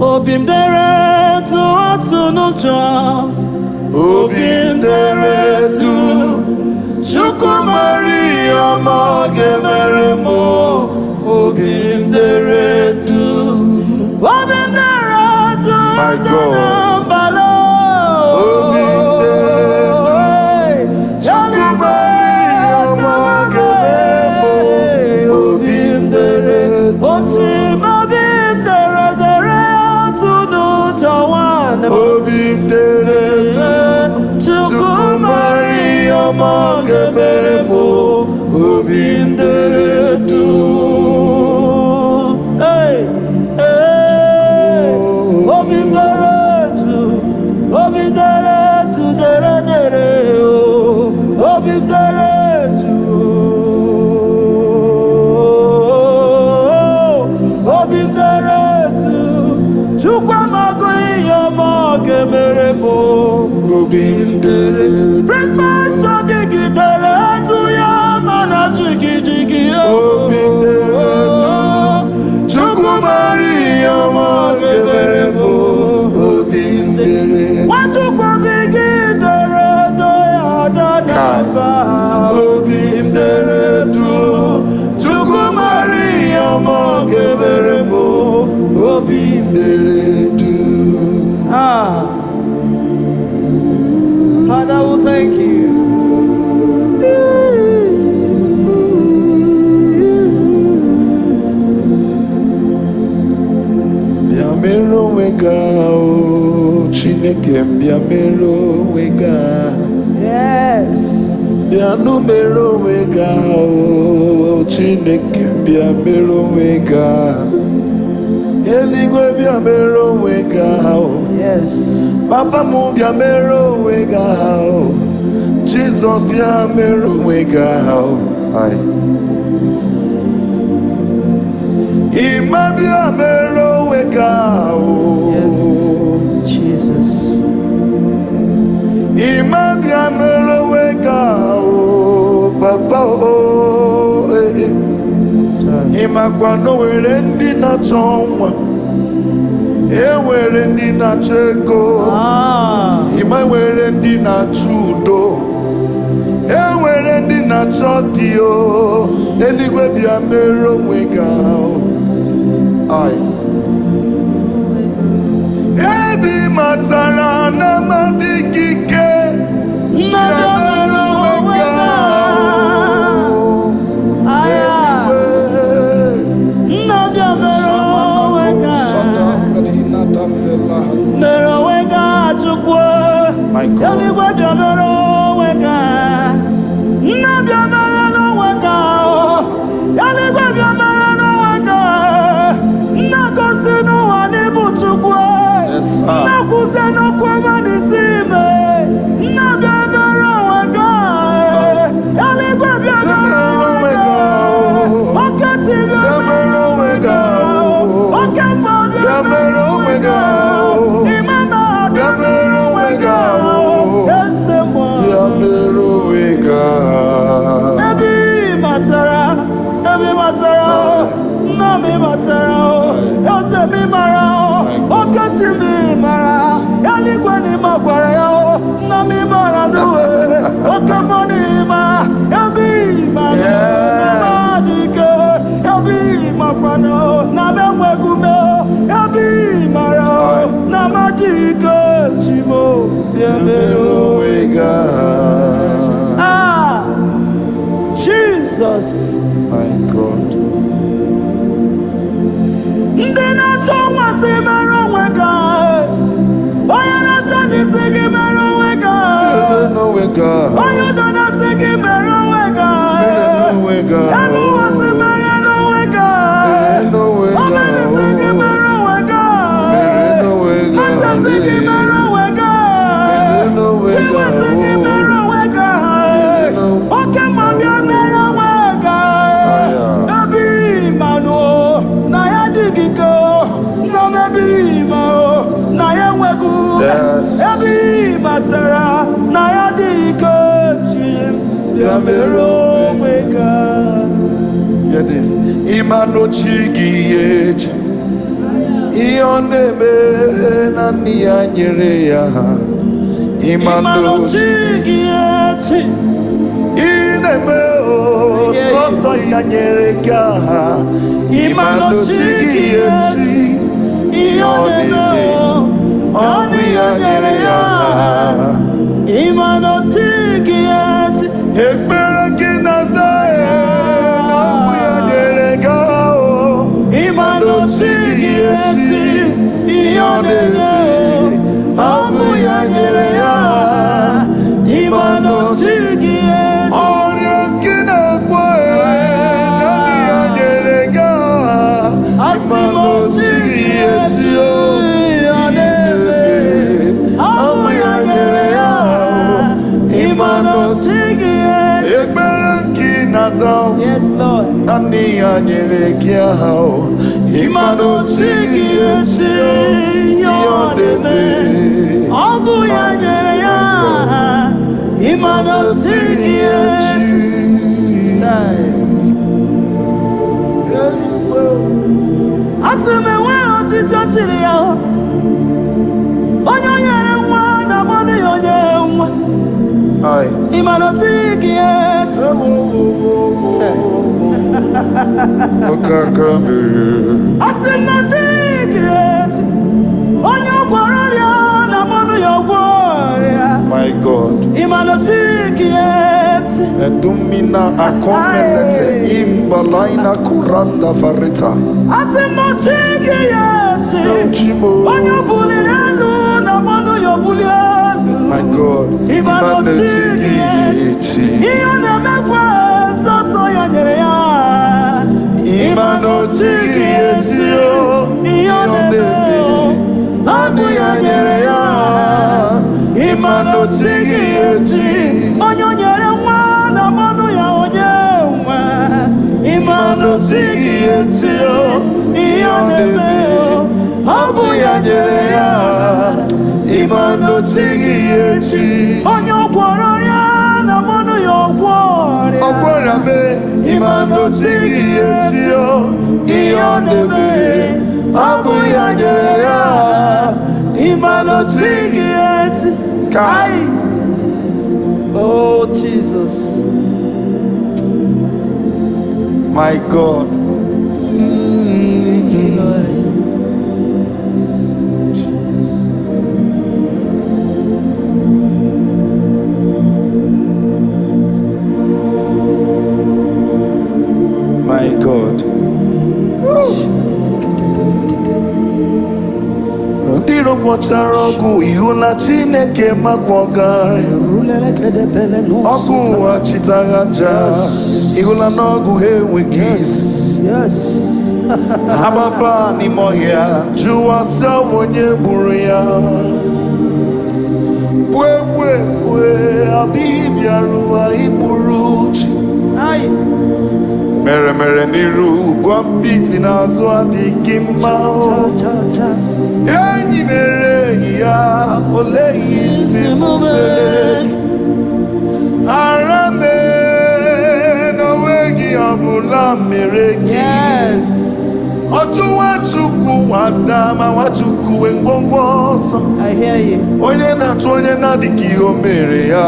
Obim dere tu atunuja. Obim dere tu Chukwumaria Magemeremo. Obim dere tu. Obim dere tu. My God. Obim dere tu Chukwumaria Magemeremo. Obim dere tu. Obim dere Chukwumaria Magemeremo. Obim dere tu. Hey, hey, Obim dere tu, Obim dere tu, dere dere, Obim dere tu, Obim dere tu, Chukwumaria Magemeremo. Obim dere tu. Christmas shopping dere tu ya mana jigi jigi. Obim dere tu Chukwumaria Magemeremo. Obim dere tu. Obim dere tu Chukwumaria Magemeremo. Obim dere tu. Father, we thank you. Biamero wega o Chineke biamero wega. Yes. Bianumero wega o Chineke biamero wega. Eligwe biamero wega o. Yes. Papa mu biamero wega o. Jesus biamero wega o. Aye. Ima biamero wega o. Yes. Jesus. Ima biamero wega o. Papa o. Ima kwano were ndi na-achọ nwa. Ewere ndị na-achọ ego. Ima were ndị na-achọ udo. Ewere ndị na-achọ di o. Eluigwe bịa mere onwe gị ahụ. Ebi matara na amadị gị ike. Bịa mere onwe gị ahụ. My God. Yes, sir. Jesus. My God. Hear this. Imano chigi yeji. ihe ọ na-eme naanị ya nyere ya ịmanochi gị echi ihe na-eme sọsọ ya nyere gị aha ịmanochi gị echi ihe ọ na-eme ọ bụ ya nyere ya aha ịmanochi gị echi ekpere gị na-aza na ọ bụ ya nyere gị aha ịmanochi gị echi ihe ọ na-eme ọ bụ ya nyere ya ịmanochi gị echi ọrịa gị na-ekwe naanị ya nyere gị ịmanochi gị echi ọ na-eme ọ bụ ya nyere ya ịmanochi gị echi ekpere gị na-aza yes Lord naanị ya nyere gị aha ịmanochi gị echi ihe ọ na-eme ọ bụ ya nyere ya ịmanochi gị echi asị m enweghị ọchịchọ chịrị ya onye o nyere nwa na mmadụ ya onye nwa ịmanochi gị echi asị m na chi gị echi onye gwọrọ ọrịa na mmadụ ya ọgwọ ọrịa My God. ịmanochi gị echi Edumina akomelete imbalaina kuranda farita. asị m na chi gị echi Chimo. onye buliri elu na mmadụ ya obuli elu My God. ịmanochi gị echi Ichi. ihe ọ na-emekwa sọsọ ya nyere ya Imanochi gị echi o. ihe ọ na-eme ọ bụ ya nyere ya ịmanochi gị echi onye o nyere nwa na mmanụ ya onye nwa ịmanochi gị echi ihe ọ na-eme ọ bụ ya nyere ya ịmanochi gị echi onye gwọrọ ya na mmanụ ya ọgwọ ọrịa Ọgwọrịa me imanochi gị echi o. Ihe ọ na-eme ọ bụ ya nyere ya ịmanochi gị echi Kai. Oh Jesus My God. Jesus. My God. Ndị rụpụtara ọgwụ ihu na Chineke makwọgarị ọgwụ ụwa chitaghị aja ịhụla n'ọgwụ ha enweghị isi Yes. agbaba n'ime ọhịa jụwa sị ọ bụ onye gburu ya gbuegbuegbe abịa bịaruwa igburu chi Aye. mere n'iru gwa mpiti n'azụ adịghị mma Cha cha. enyi mere enyi ya oleghị isi m mere ara mee na onweghị ọbụla mere gị Yes. otu Nwachukwu nwada ma Nwachukwu wee ngwongwo ọsọ I hear you. onye na-achụ onye na-adịghị ihe o mere ya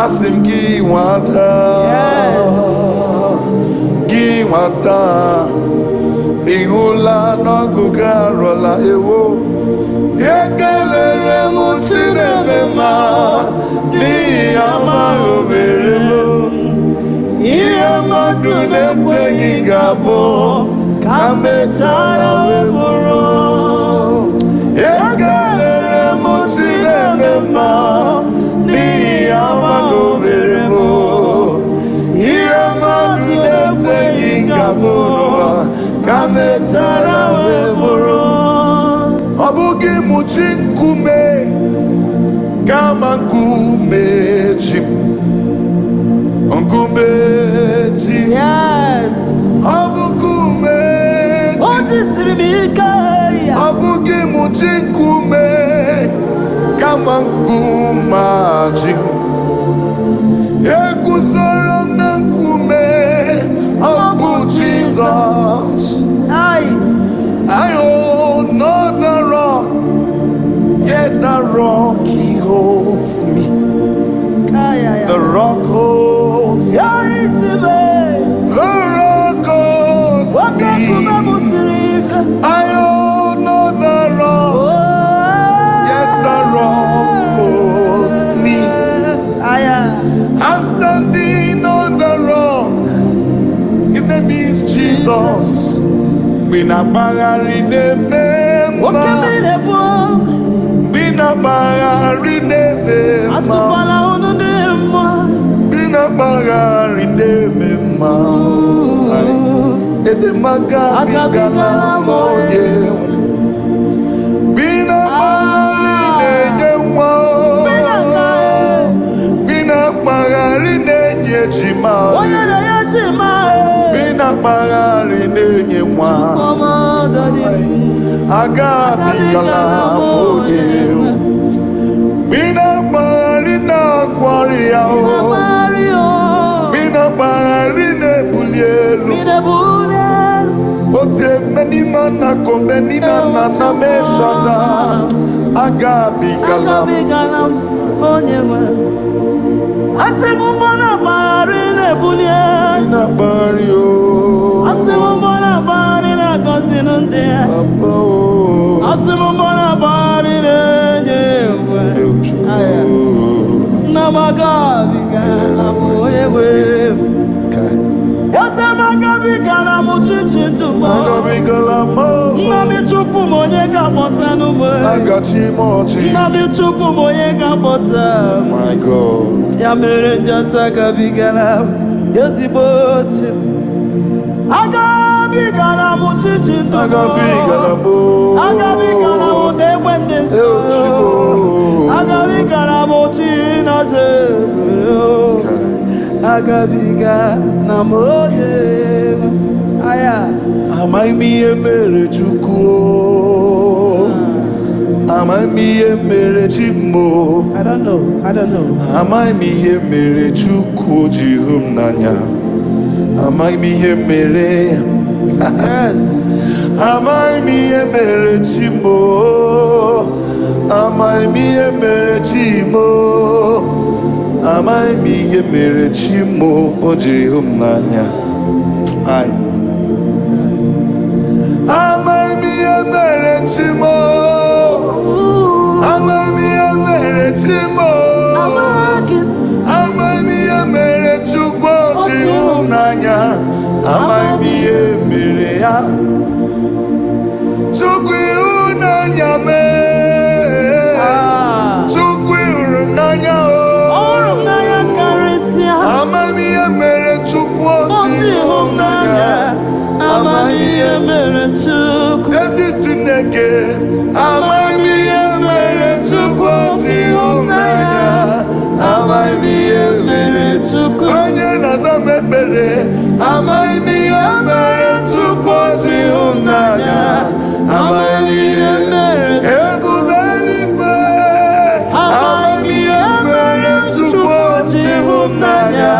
asị m gị nwada Yes. gị nwada ịhụla n'ọgụ gị arụla ewo ekelere m Chineke ma n'ihi amaghị o mere m ihe mmadụ na-ekweghị ga-abụ ka mechara wee bụrụ ekelere m Chineke ma n'ihi amaghị o mere m ihe mmadụ na-ekweghị ga-abụ n'ụwa ka mechara wee bụrụ ọ bụghị mụchi nkume kama nkume ji nkume ji Yes. ọ bụ nkume O jisiri m ike ya. ọ bụghị mụchi nkume kama nkume ji eguzoro m na nkume ọ bụ Jizọs Aye. I standing on the rock. His name is Jesus. Bina bagari ne mema. Bina bagari ne mema. Bina bagari ne mema. Ese magabi gana moye. Bina bagari ne yewa. Bina bagari ne yejima. Bina bagari ne yewa. Agabi gana moye. Bina bagari na kwaria. Bina bagari ne bulielu. Ote meni mana komeni na na meshada. Agabi galam onyewa. Asemubona bari ne bulie. Bina bari o. Asemubona bari ne kosinunde. Papa o. Asemubona bari ne nyewa. Aya. Namagabi galam onyewe. Yasemagabi galam uchichindumo. Agabi galam. Nami chupu monye kapotanu mo. Agachi mochi. Nami chupu monye kapotanu. My God. Ya mere jasa kabigala yesiboche agabigala muchichindo Agabigala bo. agabigala udewende so agabigala muchina se agabigala moye aya Amai mi emere chuku. Amai mi emere chimo. I don't know Amai mi emere chuku jihum nanya. Amai mi emere. yes Amai mi emere chimo. Amai mi emere chimo. Amai mi emere chimo jihum nanya. Ai. Amai mi emere chimo. Amai mi emere chimo. Amai mi emere chukwu jihunanya. Amai mi emere ya. Chukwu ihunanya me. Chukwu ihunanya o. Amai mi emere chukwu jihunanya. Amai mi emere chukwu. Ezi Chineke. Amai mi emere chukwu jihunanya. Amai mi emere chukwu. Onye na-aza m ekpere. Amai mi emere chukwu jihunanya. Amai mi emere ebube eluigwe. Amai mi emere chukwu jihunanya.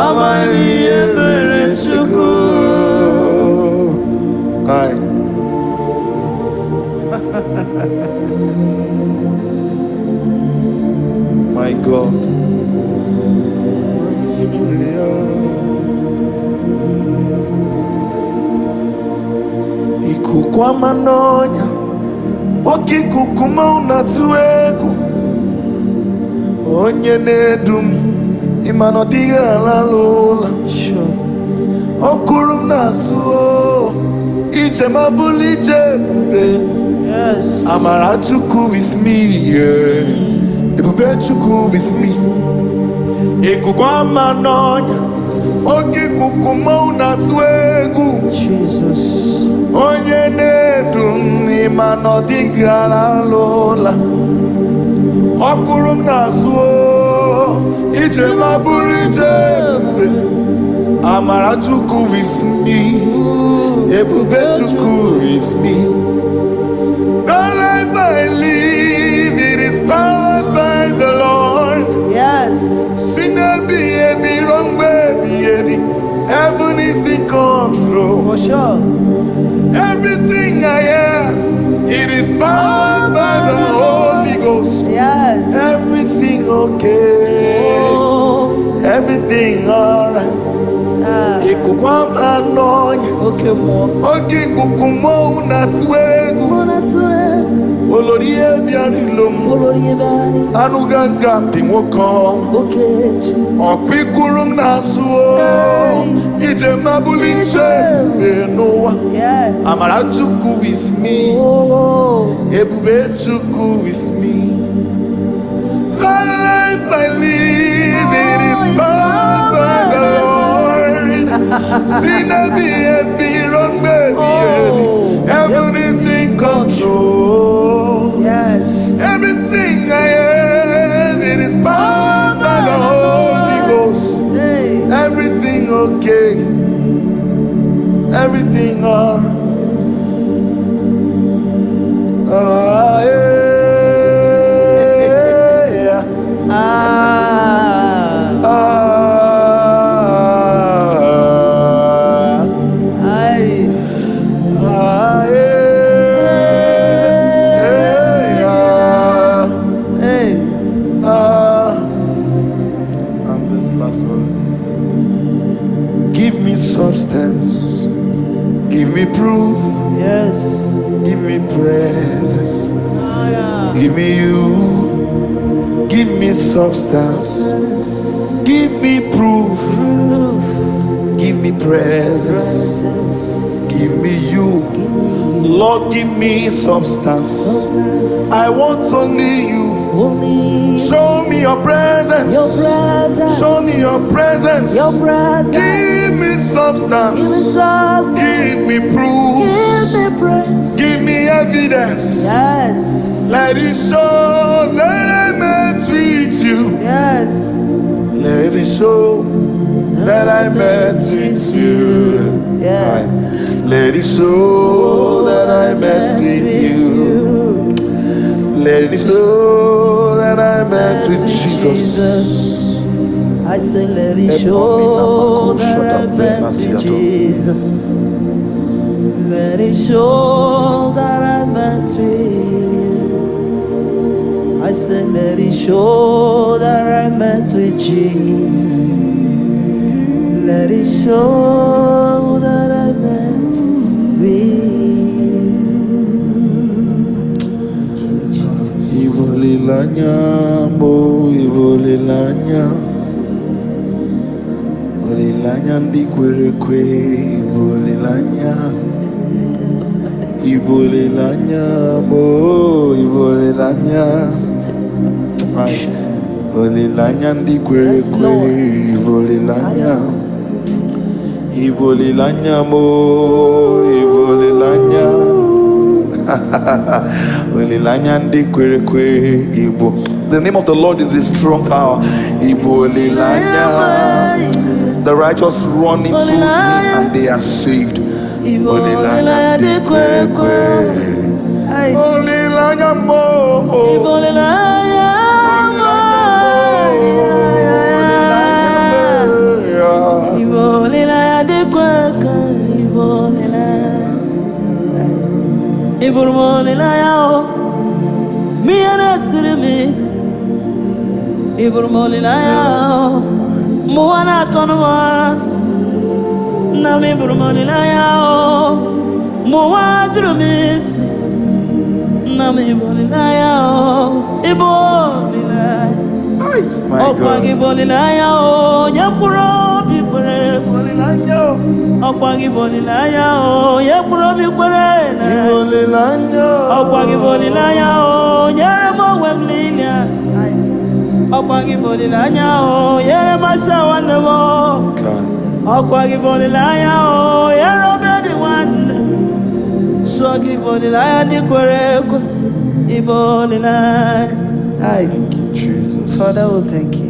Amai mi emere chukwu. Aye. My God. Ikuku ama n'ọnya, oke ikuku ma unatụ egwu. Onye na-edu m, ịma na ọ dịghị alala ụla. Ọ kụrụ m n'azụ o, ije ma bụrụ ije ebube. yes Amara Chukwu with me, yeah. Ebube Chukwu with me. Ikuku ama n'ọnya, oke ikuku ma unatụ egwu. Jesus Onye na-edu m n'ịma na ọ dịghị alala ụla. Ọ kụrụ m n'azụ o, ije ma bụrụ ije ebube. Amara Chukwu with me, ebube Chukwu with me. The life I live, it is powered by the Lord. yes Sinabi ebi rongbe ebi. Heaven is in control. for sure Everything I have, it is powered by the Holy Ghost. yes Everything okay, oh everything alright. Ikuku ama n'ọnya, okay more oge ikuku ma unatụ egwu. Mona to olórí ẹbí àrílòm anuganga pìnwókan ọ̀pínkúrúm na-asụ ije mabuliche n'ụwa amara Chukwu with me ebube Chukwu with me. The life I live, it is powered by the Lord. Sin be happy, run baby. Heaven is in control. Yes. Everything I have, it is powered by the Holy Ghost. Everything okay. Everything alright. Give me substance, give me proof, yes. Give me presence, give me you, give me substance, give me proof, give me presence, give me you. Lord, give me substance. I want only you. Show me your presence. Show me your presence. Give me substance. Give me proof. Give me evidence. Yes. Let it show that I met with you. Yes. Let it show that I met with you. Yeah. Let it show that I met with you. Let it show that I met with Jesus. I say, let it show that I met with Jesus. Let it show that I met with you. I say, let it show that I met with Jesus. Let it show that I met with you. Ibolilanya mo, ibolilanya. Ibolilanya ndi kwere kwe, ibolilanya. Ibolilanya mo, ibolilanya. Ibolilanya ndi kwere kwe, ibolilanya. Ibolilanya mo, ibolilanya. Ibolilanya ndi kwere kwe, ibo. The name of the Lord is a strong tower. Ibolilanya. The righteous run into him and they are saved. Ibolilanya ndi kwere kwe. Ibolilanya mo. Ibolilanya mo. Ibolilanya ndi kwere kwe. Ibolilanya o. Mi anasirimi. Ibolilanya o. Muwana konwa. Nami Ibolilanya o. Muwajurumis. Nami Ibolilanya o. Ibolilanya. Okwa Ibolilanya o. Yapuro bipere Ibolilanya o. Okwa Ibolilanya o. Yapuro bipere na. Ibolilanya. Okwa Ibolilanya o. Yeremo wemlilia. Okwa Ibolilanya o. Yerema shawanemo. Okwa Ibolilanya o. Yerobedi wan. Shoki Ibolilanya di kwere kwe. Ibolilanya. Thank you, Jesus. Father, we thank you.